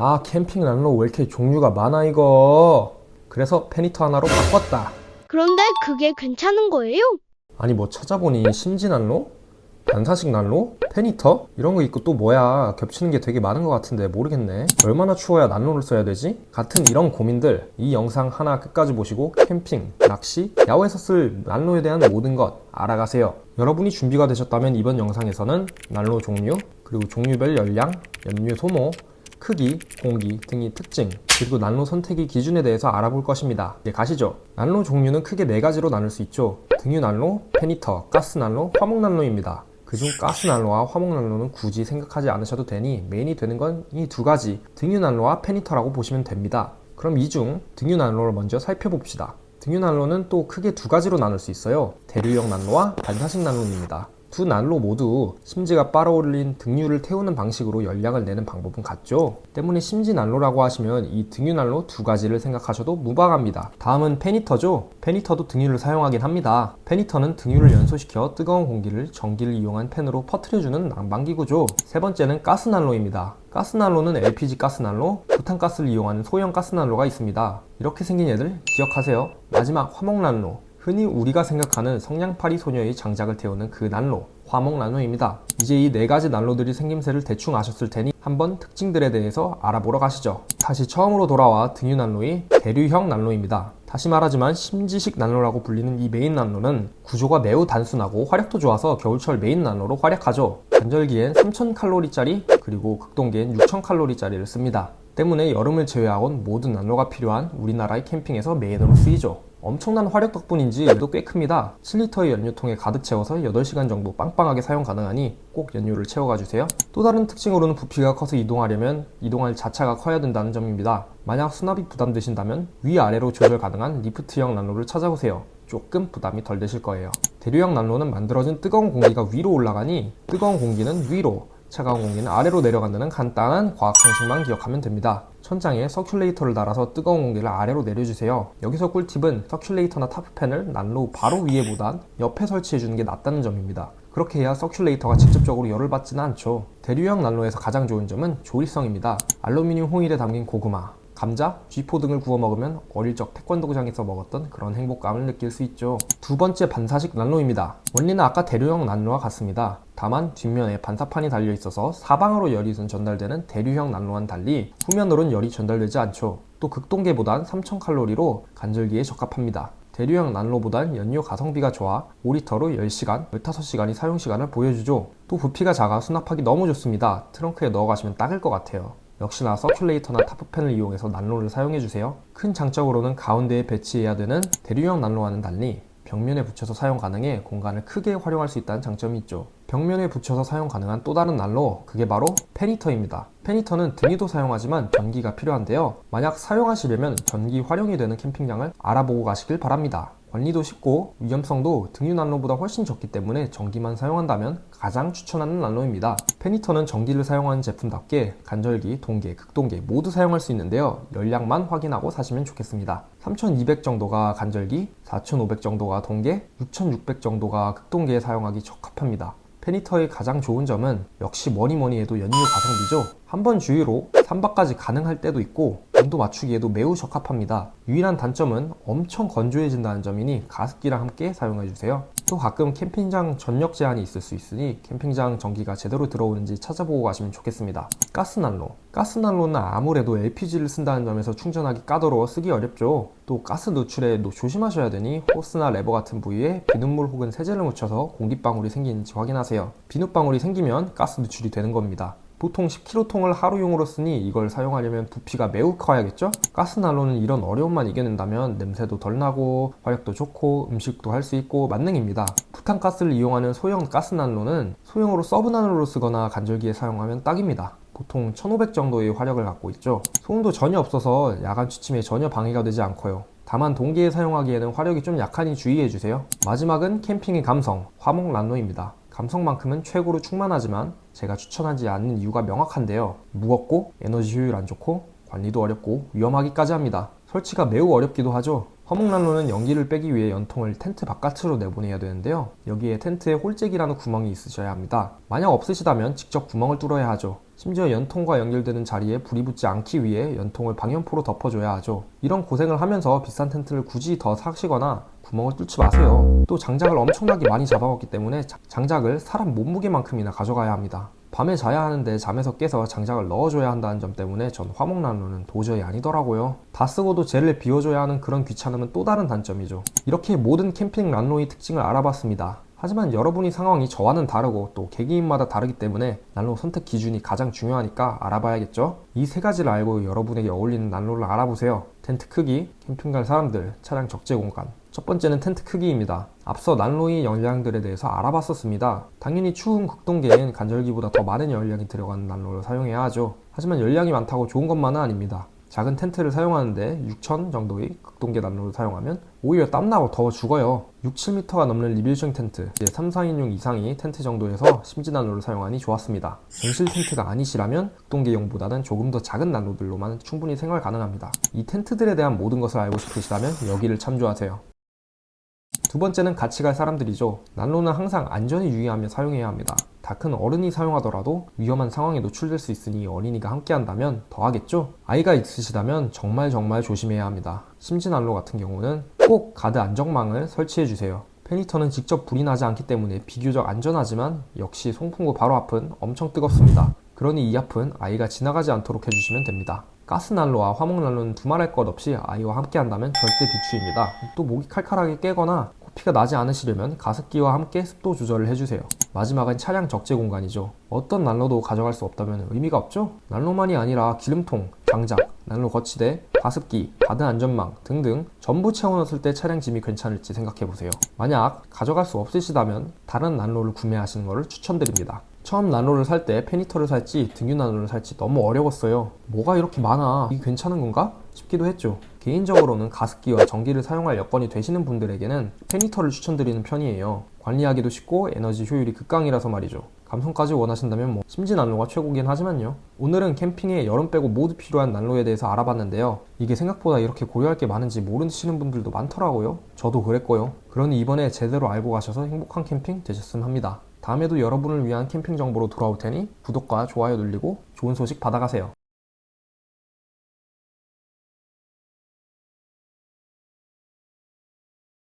아, 캠핑 난로 왜 이렇게 종류가 많아 이거. 그래서 페니터 하나로 바꿨다. 그런데 그게 괜찮은 거예요? 아니 뭐 찾아보니 심지 난로? 반사식 난로? 페니터? 이런 거 있고 또 뭐야. 겹치는 게 되게 많은 것 같은데 모르겠네. 얼마나 추워야 난로를 써야 되지? 같은 이런 고민들 이 영상 하나 끝까지 보시고 캠핑, 낚시, 야외에서 쓸 난로에 대한 모든 것 알아가세요. 여러분이 준비가 되셨다면 이번 영상에서는 난로 종류, 그리고 종류별 열량, 연료 소모, 크기, 공기 등의 특징, 그리고 난로 선택의 기준에 대해서 알아볼 것입니다. 이제 가시죠. 난로 종류는 크게 4가지로 나눌 수 있죠. 등유난로, 페니터, 가스난로, 화목난로입니다. 그중 가스난로와 화목난로는 굳이 생각하지 않으셔도 되니 메인이 되는 건 이 2가지 등유난로와 페니터라고 보시면 됩니다. 그럼 이 중 등유난로를 먼저 살펴봅시다. 등유난로는 또 크게 2가지로 나눌 수 있어요. 대류형 난로와 반사식 난로입니다. 두 난로 모두 심지가 빨아올린 등유를 태우는 방식으로 열량을 내는 방법은 같죠. 때문에 심지 난로라고 하시면 이 등유 난로 2가지를 생각하셔도 무방합니다. 다음은 페니터죠. 페니터도 등유를 사용하긴 합니다. 페니터는 등유를 연소시켜 뜨거운 공기를 전기를 이용한 팬으로 퍼뜨려주는 난방기구죠. 세 번째는 가스난로입니다. 가스난로는 LPG 가스난로, 부탄가스를 이용하는 소형 가스난로가 있습니다. 이렇게 생긴 애들 기억하세요. 마지막 화목난로. 흔히 우리가 생각하는 성냥팔이 소녀의 장작을 태우는 그 난로, 화목난로입니다. 이제 이 4가지 난로들이 생김새를 대충 아셨을 테니 한번 특징들에 대해서 알아보러 가시죠. 다시 처음으로 돌아와 등유난로의 대류형 난로입니다. 다시 말하지만 심지식 난로라고 불리는 이 메인 난로는 구조가 매우 단순하고 화력도 좋아서 겨울철 메인 난로로 활약하죠. 간절기엔 3000칼로리짜리 그리고 극동기엔 6000칼로리짜리를 씁니다. 때문에 여름을 제외하곤 모든 난로가 필요한 우리나라의 캠핑에서 메인으로 쓰이죠. 엄청난 화력 덕분인지 열도 꽤 큽니다. 7리터의 연료통에 가득 채워서 8시간 정도 빵빵하게 사용 가능하니 꼭 연료를 채워가 주세요. 또 다른 특징으로는 부피가 커서 이동하려면 이동할 자차가 커야 된다는 점입니다. 만약 수납이 부담되신다면 위아래로 조절 가능한 리프트형 난로를 찾아보세요. 조금 부담이 덜 되실 거예요. 대류형 난로는 만들어진 뜨거운 공기가 위로 올라가니 뜨거운 공기는 위로, 차가운 공기는 아래로 내려간다는 간단한 과학 상식만 기억하면 됩니다. 천장에 서큘레이터를 달아서 뜨거운 공기를 아래로 내려주세요. 여기서 꿀팁은 서큘레이터나 타프팬을 난로 바로 위에보단 옆에 설치해주는 게 낫다는 점입니다. 그렇게 해야 서큘레이터가 직접적으로 열을 받지는 않죠. 대류형 난로에서 가장 좋은 점은 조리성입니다. 알루미늄 호일에 담긴 고구마, 감자, 쥐포 등을 구워 먹으면 어릴 적 태권도장에서 먹었던 그런 행복감을 느낄 수 있죠. 두 번째 반사식 난로입니다. 원리는 아까 대류형 난로와 같습니다. 다만 뒷면에 반사판이 달려 있어서 사방으로 열이 전달되는 대류형 난로와는 달리 후면으로는 열이 전달되지 않죠. 또 극동계보단 3000칼로리로 간절기에 적합합니다. 대류형 난로보단 연료 가성비가 좋아 5리터로 10시간, 15시간이 사용시간을 보여주죠. 또 부피가 작아 수납하기 너무 좋습니다. 트렁크에 넣어가시면 딱일 것 같아요. 역시나 서큘레이터나 타프팬을 이용해서 난로를 사용해주세요. 큰 장점으로는 가운데에 배치해야 되는 대류형 난로와는 달리 벽면에 붙여서 사용 가능해 공간을 크게 활용할 수 있다는 장점이 있죠. 벽면에 붙여서 사용 가능한 또 다른 난로, 그게 바로 페니터입니다. 페니터는 등유도 사용하지만 전기가 필요한데요. 만약 사용하시려면 전기 활용이 되는 캠핑장을 알아보고 가시길 바랍니다. 관리도 쉽고 위험성도 등유 난로보다 훨씬 적기 때문에 전기만 사용한다면 가장 추천하는 난로입니다. 페니터는 전기를 사용하는 제품답게 간절기, 동계, 극동계 모두 사용할 수 있는데요. 열량만 확인하고 사시면 좋겠습니다. 3200 정도가 간절기, 4500 정도가 동계, 6600 정도가 극동계에 사용하기 적합합니다. 페니터의 가장 좋은 점은 역시 뭐니뭐니 해도 연료 가성비죠. 한 번 주유로 3박까지 가능할 때도 있고 온도 맞추기에도 매우 적합합니다. 유일한 단점은 엄청 건조해진다는 점이니 가습기랑 함께 사용해주세요. 또 가끔 캠핑장 전력 제한이 있을 수 있으니 캠핑장 전기가 제대로 들어오는지 찾아보고 가시면 좋겠습니다. 가스난로. 가스난로는 아무래도 LPG를 쓴다는 점에서 충전하기 까다로워 쓰기 어렵죠. 또 가스 노출에 조심하셔야 되니 호스나 레버 같은 부위에 비눗물 혹은 세제를 묻혀서 공기방울이 생기는지 확인하세요. 비눗방울이 생기면 가스 누출이 되는 겁니다. 보통 10kg통을 하루용으로 쓰니 이걸 사용하려면 부피가 매우 커야겠죠? 가스난로는 이런 어려움만 이겨낸다면 냄새도 덜 나고 화력도 좋고 음식도 할 수 있고 만능입니다. 부탄가스를 이용하는 소형 가스난로는 소형으로 서브난로로 쓰거나 간절기에 사용하면 딱입니다. 보통 1500 정도의 화력을 갖고 있죠. 소음도 전혀 없어서 야간 취침에 전혀 방해가 되지 않고요. 다만 동계에 사용하기에는 화력이 좀 약하니 주의해주세요. 마지막은 캠핑의 감성, 화목난로입니다. 감성만큼은 최고로 충만하지만 제가 추천하지 않는 이유가 명확한데요. 무겁고 에너지 효율 안 좋고 관리도 어렵고 위험하기까지 합니다. 설치가 매우 어렵기도 하죠. 화목난로는 연기를 빼기 위해 연통을 텐트 바깥으로 내보내야 되는데요. 여기에 텐트에 홀잭이라는 구멍이 있으셔야 합니다. 만약 없으시다면 직접 구멍을 뚫어야 하죠. 심지어 연통과 연결되는 자리에 불이 붙지 않기 위해 연통을 방염포로 덮어줘야 하죠. 이런 고생을 하면서 비싼 텐트를 굳이 더 사시거나 구멍을 뚫지 마세요. 또 장작을 엄청나게 많이 잡아왔기 때문에 장작을 사람 몸무게만큼이나 가져가야 합니다. 밤에 자야 하는데 잠에서 깨서 장작을 넣어줘야 한다는 점 때문에 전 화목난로는 도저히 아니더라고요. 다 쓰고도 젤을 비워줘야 하는 그런 귀찮음은 또 다른 단점이죠. 이렇게 모든 캠핑 난로의 특징을 알아봤습니다. 하지만 여러분의 상황이 저와는 다르고 또 개개인마다 다르기 때문에 난로 선택 기준이 가장 중요하니까 알아봐야겠죠? 이 세 가지를 알고 여러분에게 어울리는 난로를 알아보세요. 텐트 크기, 캠핑 갈 사람들, 차량 적재 공간. 첫 번째는 텐트 크기입니다. 앞서 난로의 열량들에 대해서 알아봤었습니다. 당연히 추운 극동계엔 간절기보다 더 많은 열량이 들어가는 난로를 사용해야 하죠. 하지만 열량이 많다고 좋은 것만은 아닙니다. 작은 텐트를 사용하는데 6,000 정도의 극동계 난로를 사용하면 오히려 땀나고 더워 죽어요. 6, 7m가 넘는 리빌싱 텐트, 이제 3, 4인용 이상이 텐트 정도에서 심지 난로를 사용하니 좋았습니다. 전실 텐트가 아니시라면 극동계용보다는 조금 더 작은 난로들로만 충분히 생활 가능합니다. 이 텐트들에 대한 모든 것을 알고 싶으시다면 여기를 참조하세요. 두 번째는 같이 갈 사람들이죠. 난로는 항상 안전에 유의하며 사용해야 합니다. 다 큰 어른이 사용하더라도 위험한 상황에 노출될 수 있으니 어린이가 함께 한다면 더 하겠죠? 아이가 있으시다면 정말 조심해야 합니다. 심지난로 같은 경우는 꼭 가드 안정망을 설치해 주세요. 페니터는 직접 불이 나지 않기 때문에 비교적 안전하지만 역시 송풍구 바로 앞은 엄청 뜨겁습니다. 그러니 이 앞은 아이가 지나가지 않도록 해주시면 됩니다. 가스난로와 화목난로는 두말할 것 없이 아이와 함께 한다면 절대 비추입니다. 또 목이 칼칼하게 깨거나 코피가 나지 않으시려면 가습기와 함께 습도 조절을 해주세요. 마지막은 차량 적재 공간이죠. 어떤 난로도 가져갈 수 없다면 의미가 없죠? 난로만이 아니라 기름통, 장작, 난로 거치대, 가습기, 가드 안전망 등등 전부 채워넣었을 때 차량 짐이 괜찮을지 생각해보세요. 만약 가져갈 수 없으시다면 다른 난로를 구매하시는 것을 추천드립니다. 처음 난로를 살 때 페니터를 살지 등유 난로를 살지 너무 어려웠어요. 뭐가 이렇게 많아? 이게 괜찮은 건가? 싶기도 했죠. 개인적으로는 가습기와 전기를 사용할 여건이 되시는 분들에게는 페니터를 추천드리는 편이에요. 관리하기도 쉽고 에너지 효율이 극강이라서 말이죠. 감성까지 원하신다면 심지 난로가 최고긴 하지만요. 오늘은 캠핑에 여름 빼고 모두 필요한 난로에 대해서 알아봤는데요. 이게 생각보다 이렇게 고려할 게 많은지 모르시는 분들도 많더라고요. 저도 그랬고요. 그러니 이번에 제대로 알고 가셔서 행복한 캠핑 되셨으면 합니다. 다음에도 여러분을 위한 캠핑 정보로 돌아올 테니 구독과 좋아요 눌리고 좋은 소식 받아가세요.